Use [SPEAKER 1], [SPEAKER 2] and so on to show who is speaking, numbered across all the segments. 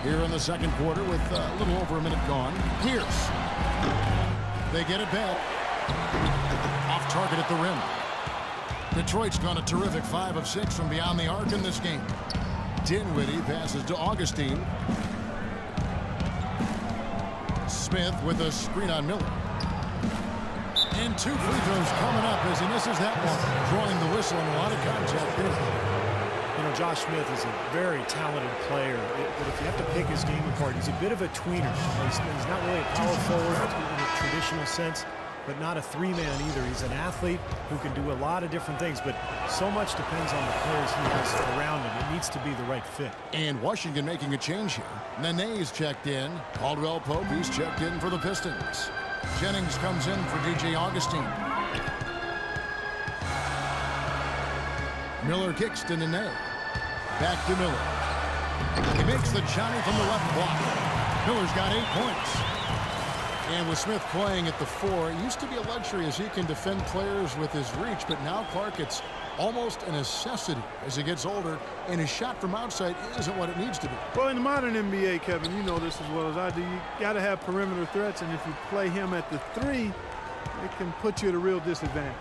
[SPEAKER 1] Here in the second quarter with a little over a minute gone. Pierce. They get it back. Off target at the rim. Detroit's gone a terrific 5 of 6 from beyond the arc in this game. Dinwiddie passes to Augustine. Smith with a screen on Miller. And 2 free throws coming up as he misses that one. Drawing the whistle and a lot of contact there.
[SPEAKER 2] You know, Josh Smith is a very talented player, but if you have to pick his game apart, he's a bit of a tweener. He's not really a power forward in a traditional sense, but not a three-man either. He's an athlete who can do a lot of different things, but so much depends on the players he has around him. It needs to be the right fit.
[SPEAKER 1] And Washington making a change here. Nene's checked in. Caldwell Pope, he's checked in for the Pistons. Jennings comes in for DJ Augustine. Miller kicks to Nene. Back to Miller. He makes the Johnny from the left block. Miller's got 8 points. And with Smith playing at the 4, it used to be a luxury as he can defend players with his reach, but now Clark, it's almost a necessity as he gets older, and his shot from outside isn't what it needs to be.
[SPEAKER 3] Well, in the modern NBA, Kevin, you know this as well as I do, you got to have perimeter threats, and if you play him at the 3, it can put you at a real disadvantage.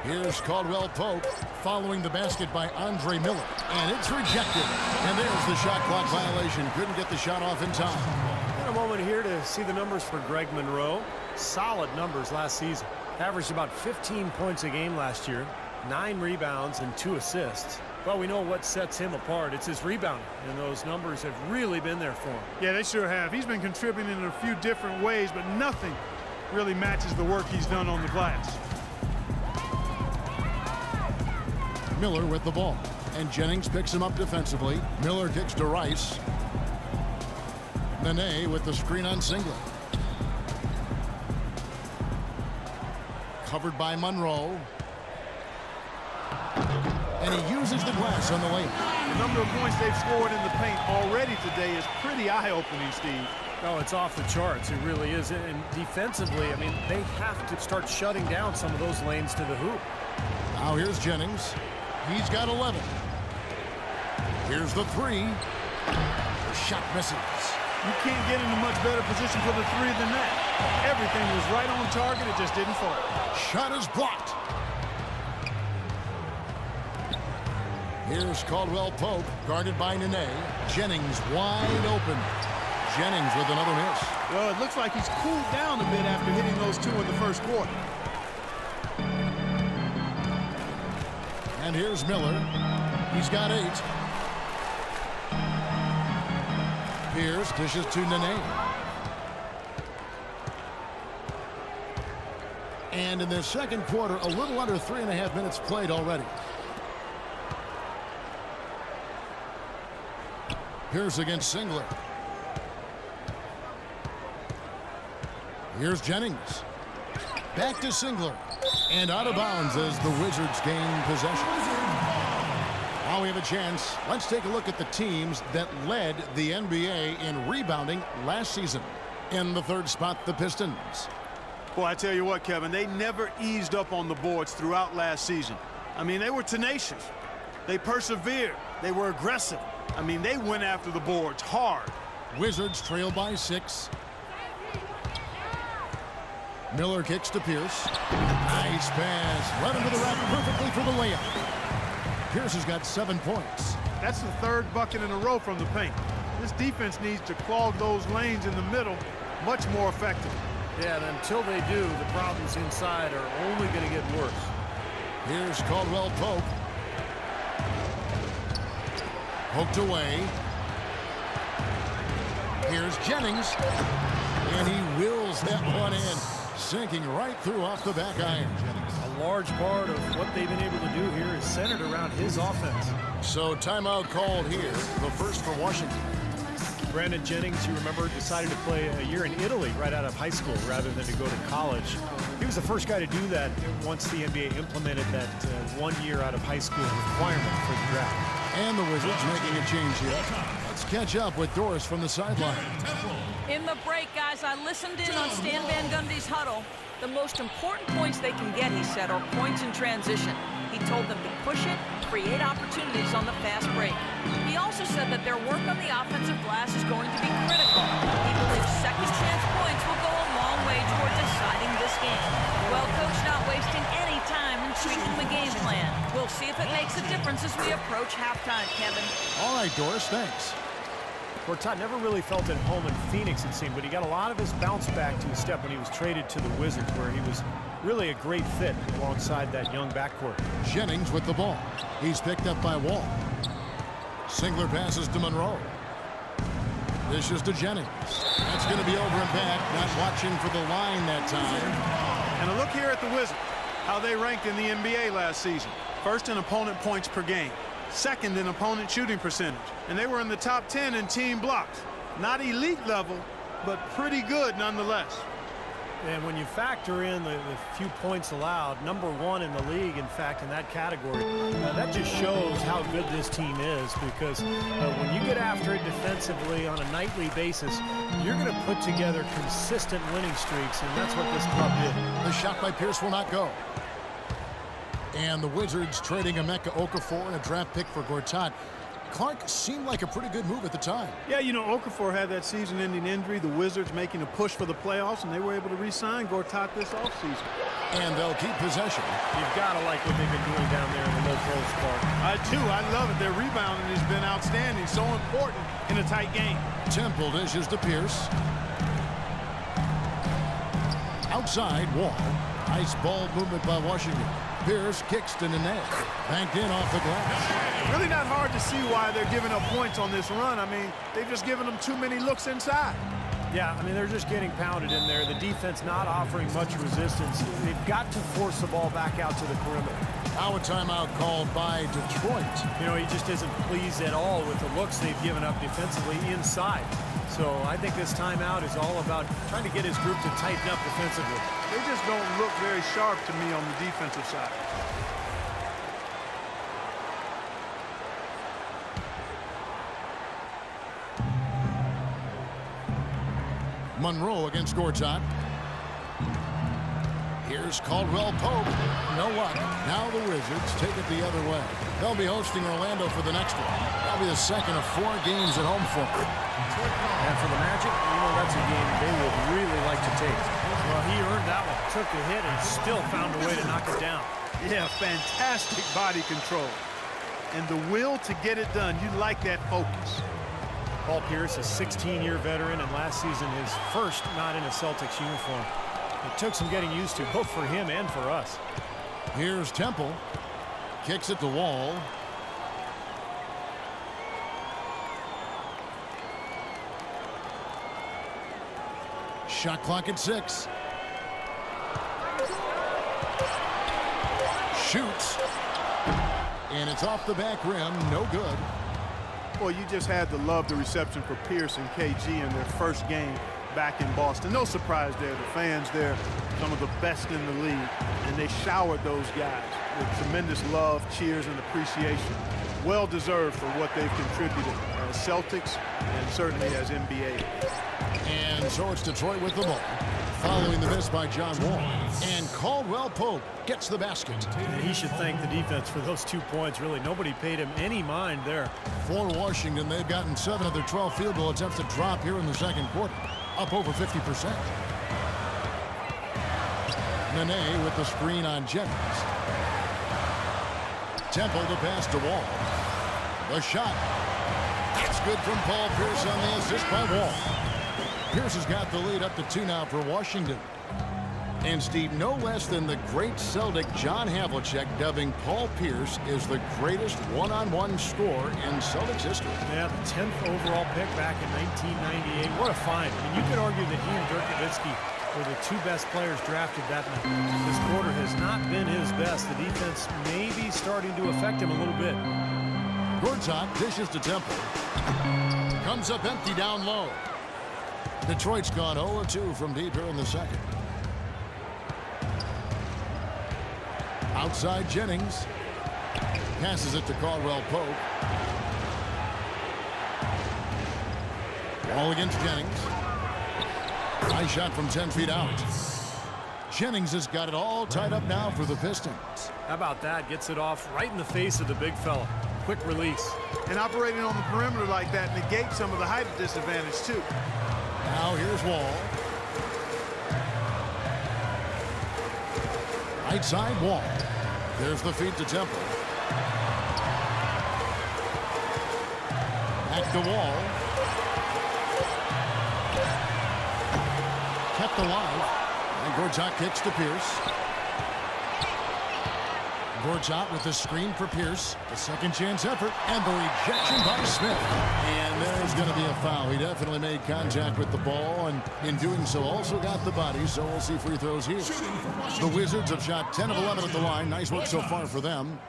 [SPEAKER 1] Here's Caldwell Pope following the basket by Andre Miller, and it's rejected. And there's the shot clock violation. Couldn't get the shot off in time.
[SPEAKER 2] A moment here to see the numbers for Greg Monroe. Solid numbers last season. Averaged about 15 points a game last year, 9 rebounds and 2 assists. Well, we know what sets him apart. It's his rebounding, and those numbers have really been there for him.
[SPEAKER 3] Yeah, they sure have. He's been contributing in a few different ways, but nothing really matches the work he's done on the glass.
[SPEAKER 1] Miller with the ball, and Jennings picks him up defensively. Miller kicks to Rice. Nene with the screen on Singlet. Covered by Monroe. And he uses the glass on the layup.
[SPEAKER 3] The number of points they've scored in the paint already today is pretty eye-opening, Steve.
[SPEAKER 2] Oh, it's off the charts. It really is. And defensively, I mean, they have to start shutting down some of those lanes to the hoop.
[SPEAKER 1] Now here's Jennings. He's got 11. Here's the 3. The shot misses.
[SPEAKER 3] You can't get in a much better position for the 3 than that. Everything was right on target. It just didn't fall.
[SPEAKER 1] Shot is blocked. Here's Caldwell Pope, guarded by Nene. Jennings wide open. Jennings with another miss.
[SPEAKER 3] Well, it looks like he's cooled down a bit after hitting those 2 in the first quarter.
[SPEAKER 1] And here's Miller. He's got 8. Pierce dishes to Nene. And in the second quarter, a little under 3.5 minutes played already. Pierce against Singler. Here's Jennings. Back to Singler. And out of bounds as the Wizards gain possession. Now we have a chance. Let's take a look at the teams that led the NBA in rebounding last season. In the 3rd spot, the Pistons.
[SPEAKER 3] Boy, I tell you what, Kevin, they never eased up on the boards throughout last season. I mean, they were tenacious. They persevered. They were aggressive. I mean, they went after the boards hard.
[SPEAKER 1] Wizards trail by 6. Miller kicks to Pierce. Nice pass. Right into the rack perfectly for the layup. Pierce has got 7 points.
[SPEAKER 3] That's the 3rd bucket in a row from the paint. This defense needs to clog those lanes in the middle much more effectively.
[SPEAKER 2] Yeah, and until they do, the problems inside are only going to get worse.
[SPEAKER 1] Here's Caldwell Pope. Poked away. Here's Jennings. And he wills that one in. Sinking right through off the back iron.
[SPEAKER 2] A large part of what they've been able to do here is centered around his offense.
[SPEAKER 1] So timeout called here, the first for Washington.
[SPEAKER 2] Brandon Jennings, you remember, decided to play a year in Italy right out of high school rather than to go to college. He was the first guy to do that once the NBA implemented that 1 year out of high school requirement for the draft.
[SPEAKER 1] And the Wizards making a change here. Let's catch up with Doris from the sideline.
[SPEAKER 4] In the break, guys, I listened in on Stan Van Gundy's huddle. The most important points they can get, he said, are points in transition. He told them to push it, create opportunities on the fast break. He also said that their work on the offensive glass is going to be tweaking the game plan. We'll see if it makes a difference as we approach halftime, Kevin.
[SPEAKER 1] All right, Doris, thanks.
[SPEAKER 2] Gortat never really felt at home in Phoenix, it seemed, but he got a lot of his bounce back to his step when he was traded to the Wizards, where he was really a great fit alongside that young backcourt.
[SPEAKER 1] Jennings with the ball. He's picked up by Wall. Singler passes to Monroe. This is to Jennings. That's going to be over and back. Not watching for the line that time.
[SPEAKER 3] And a look here at the Wizards, how they ranked in the NBA last season. First in opponent points per game. Second in opponent shooting percentage. And they were in the top 10 in team blocks. Not elite level, but pretty good nonetheless.
[SPEAKER 2] And when you factor in the few points allowed, #1 in the league, in fact, in that category, that just shows how good this team is, because when you get after it defensively on a nightly basis, you're going to put together consistent winning streaks, and that's what this club did.
[SPEAKER 1] The shot by Pierce will not go. And the Wizards trading Emeka Okafor and a draft pick for Gortat. Clark seemed like a pretty good move at the time.
[SPEAKER 3] Yeah, you know, Okafor had that season-ending injury. The Wizards making a push for the playoffs, and they were able to re-sign Gortat this offseason.
[SPEAKER 1] And they'll keep possession.
[SPEAKER 2] You've got to like what they've been doing down there in the low post, Clark.
[SPEAKER 3] I do. I love it. Their rebounding has been outstanding. So important in a tight game.
[SPEAKER 1] Temple dishes to Pierce. Outside, Wall. Nice ball movement by Washington. Pierce kicks to Nene. Banked in off the glass.
[SPEAKER 3] Really not hard to see why they're giving up points on this run. I mean, they've just given them too many looks inside.
[SPEAKER 2] Yeah, I mean, they're just getting pounded in there. The defense not offering much resistance. They've got to force the ball back out to the perimeter.
[SPEAKER 1] Now a timeout called by Detroit.
[SPEAKER 2] You know, he just isn't pleased at all with the looks they've given up defensively inside. So I think this timeout is all about trying to get his group to tighten up defensively.
[SPEAKER 3] They just don't look very sharp to me on the defensive side.
[SPEAKER 1] Monroe against Gortat. Here's Caldwell Pope. No luck. Now the Wizards take it the other way. They'll be hosting Orlando for the next one. That'll be the second of 4 games at home for them.
[SPEAKER 2] And for the Magic, you know, that's a game they would really like to take. Well, he earned that one. Took the hit and still found a way to knock it down.
[SPEAKER 3] Yeah, fantastic body control. And the will to get it done. You like that focus.
[SPEAKER 2] Paul Pierce, a 16-year veteran, and last season his first not in a Celtics uniform. It took some getting used to, both for him and for us.
[SPEAKER 1] Here's Temple. Kicks it to Wall. Shot clock at 6. Shoots. And it's off the back rim. No good.
[SPEAKER 3] Well, you just had to love the reception for Pierce and KG in their first game back in Boston. No surprise there. The fans there, some of the best in the league, and they showered those guys with tremendous love, cheers, and appreciation. Well deserved for what they've contributed as Celtics and certainly as NBA.
[SPEAKER 1] And so it's Detroit with the ball. Following the miss by John Wall. And Caldwell Pope gets the basket.
[SPEAKER 2] And he should thank the defense for those 2 points. Really, nobody paid him any mind there.
[SPEAKER 1] For Washington, they've gotten 7 of their 12 field goal attempts to drop here in the second quarter. Up over 50%. Nene with the screen on Jennings. Temple to pass to Wall. The shot. It's good from Paul Pierce on the assist by Wall. Pierce has got the lead up to 2 now for Washington. And Steve, no less than the great Celtic John Havlicek dubbing Paul Pierce as the greatest one-on-one scorer in Celtics history.
[SPEAKER 2] Yeah, the 10th overall pick back in 1998. What a find. I mean, you could argue that he and Dirk Nowitzki were the 2 best players drafted that night. This quarter has not been his best. The defense may be starting to affect him a little bit.
[SPEAKER 1] Gortat dishes to Temple. Comes up empty down low. Detroit's gone 0-2 from deep here in the second. Outside Jennings. Passes it to Caldwell Pope. Wall against Jennings. High shot from 10 feet out. Jennings has got it all tied up now for the Pistons.
[SPEAKER 2] How about that? Gets it off right in the face of the big fella. Quick release.
[SPEAKER 3] And operating on the perimeter like that negates some of the height disadvantage, too.
[SPEAKER 1] Now here's Wall. Right side Wall. There's the feed to Temple. Back to Wall. Kept alive. And Gortat kicks to Pierce. Gortat with the screen for Pierce. The second chance effort. And the rejection by Smith. And there's going to be a foul. He definitely made contact with the ball. And in doing so, also got the body. So we'll see free throws here. The Wizards have shot 10 of 11 at the line. Nice work so far for them.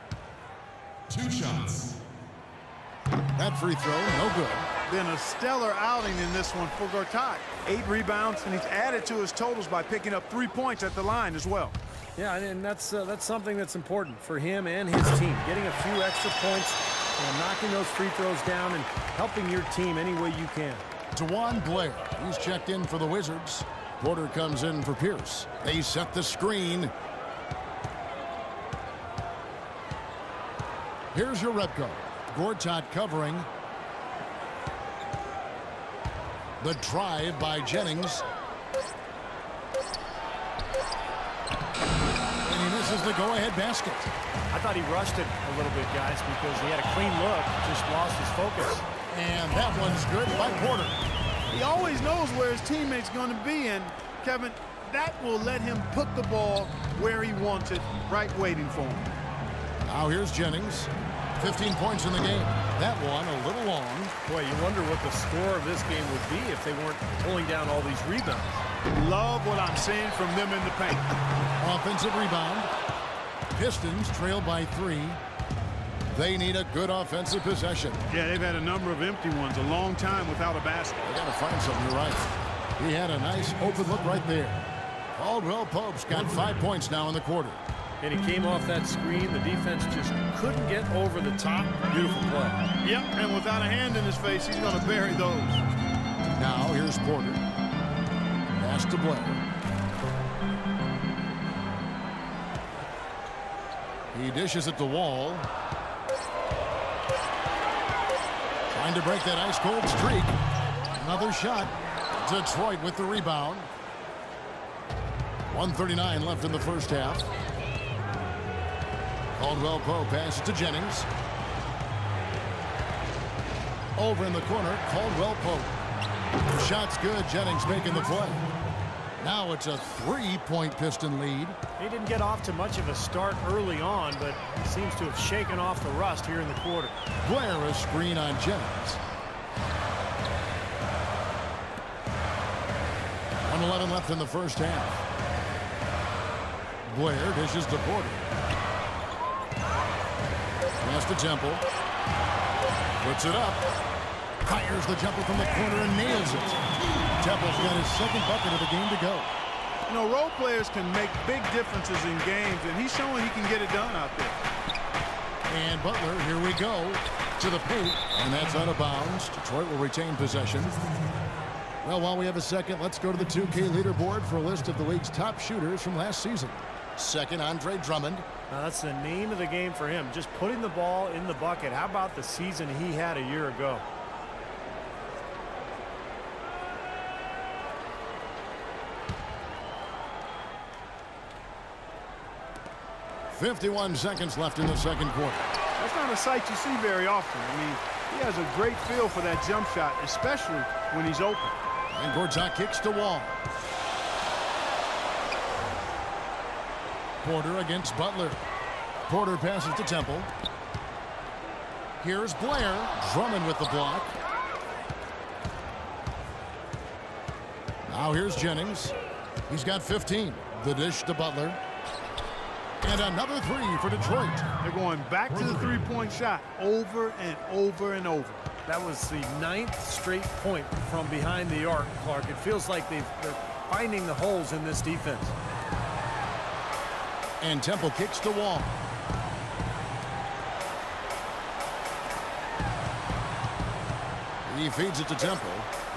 [SPEAKER 5] 2 shots.
[SPEAKER 1] That free throw, no good.
[SPEAKER 3] Been a stellar outing in this one for Gortat. 8 rebounds, and he's added to his totals by picking up 3 points at the line as well.
[SPEAKER 2] Yeah, and that's something that's important for him and his team. Getting a few extra points, knocking those free throws down, and helping your team any way you can.
[SPEAKER 1] DeJuan Blair, he's checked in for the Wizards. Porter comes in for Pierce. They set the screen. Here's your Rebco. Gortat covering. The drive by Jennings. And he misses the go-ahead basket.
[SPEAKER 2] I thought he rushed it a little bit, guys, because he had a clean look, just lost his focus.
[SPEAKER 1] And that one's good by Porter.
[SPEAKER 3] He always knows where his teammate's going to be, and Kevin, that will let him put the ball where he wants it, right waiting for him.
[SPEAKER 1] Now here's Jennings. 15 points in the game. That one a little long.
[SPEAKER 2] Boy, you wonder what the score of this game would be if they weren't pulling down all these rebounds.
[SPEAKER 3] Love what I'm seeing from them in the paint.
[SPEAKER 1] Offensive rebound. Pistons trail by 3. They need a good offensive possession.
[SPEAKER 3] Yeah, they've had a number of empty ones, a long time without a basket.
[SPEAKER 1] They got to find something. You're right. He had a nice open look right there. Caldwell Pope's got 5 points now in the quarter.
[SPEAKER 2] And he came off that screen. The defense just couldn't get over the top. Beautiful play.
[SPEAKER 3] Yep, and without a hand in his face, he's going to bury those.
[SPEAKER 1] Now here's Porter. Pass to Blair. He dishes it to Wall. Trying to break that ice-cold streak. Another shot. Detroit with the rebound. 1:39 left in the first half. Caldwell Pope passes to Jennings. Over in the corner, Caldwell Pope. The shot's good. Jennings making the play. Now it's a 3-point Piston lead.
[SPEAKER 2] He didn't get off to much of a start early on, but seems to have shaken off the rust here in the quarter.
[SPEAKER 1] Blair a screen on Jennings. 1:11 left in the first half. Blair dishes to Porter. Pass to Temple. Puts it up. Fires the jumper from the corner and nails it. Temple's got his second bucket of the game to go.
[SPEAKER 3] You know, role players can make big differences in games, and he's showing he can get it done out there.
[SPEAKER 1] And Butler, here we go, to the paint, and that's out of bounds. Detroit will retain possession. Well, while we have a second, let's go to the 2K leaderboard for a list of the league's top shooters from last season. Second, Andre Drummond.
[SPEAKER 2] Now, that's the name of the game for him, just putting the ball in the bucket. How about the season he had a year ago?
[SPEAKER 3] .51
[SPEAKER 1] seconds left in the second quarter.
[SPEAKER 3] That's not a sight you see very often. I mean, he has a great feel for that jump shot, especially when he's open.
[SPEAKER 1] And Gortat kicks to Wall. Porter against Butler. Porter passes to Temple. Here's Blair. Drummond with the block. Now here's Jennings. He's got 15. The dish to Butler. And another 3 for Detroit.
[SPEAKER 3] They're going back to the three-point shot over and over and over.
[SPEAKER 2] That was the 9th straight point from behind the arc, Clark. It feels like they're finding the holes in this defense.
[SPEAKER 1] And Temple kicks the Wall. He feeds it to Temple.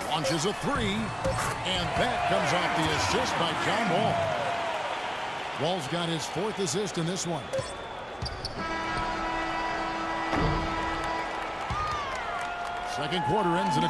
[SPEAKER 1] Launches a 3. And that comes off the assist by John Wall. Wall's got his 4th assist in this one. Second quarter ends in a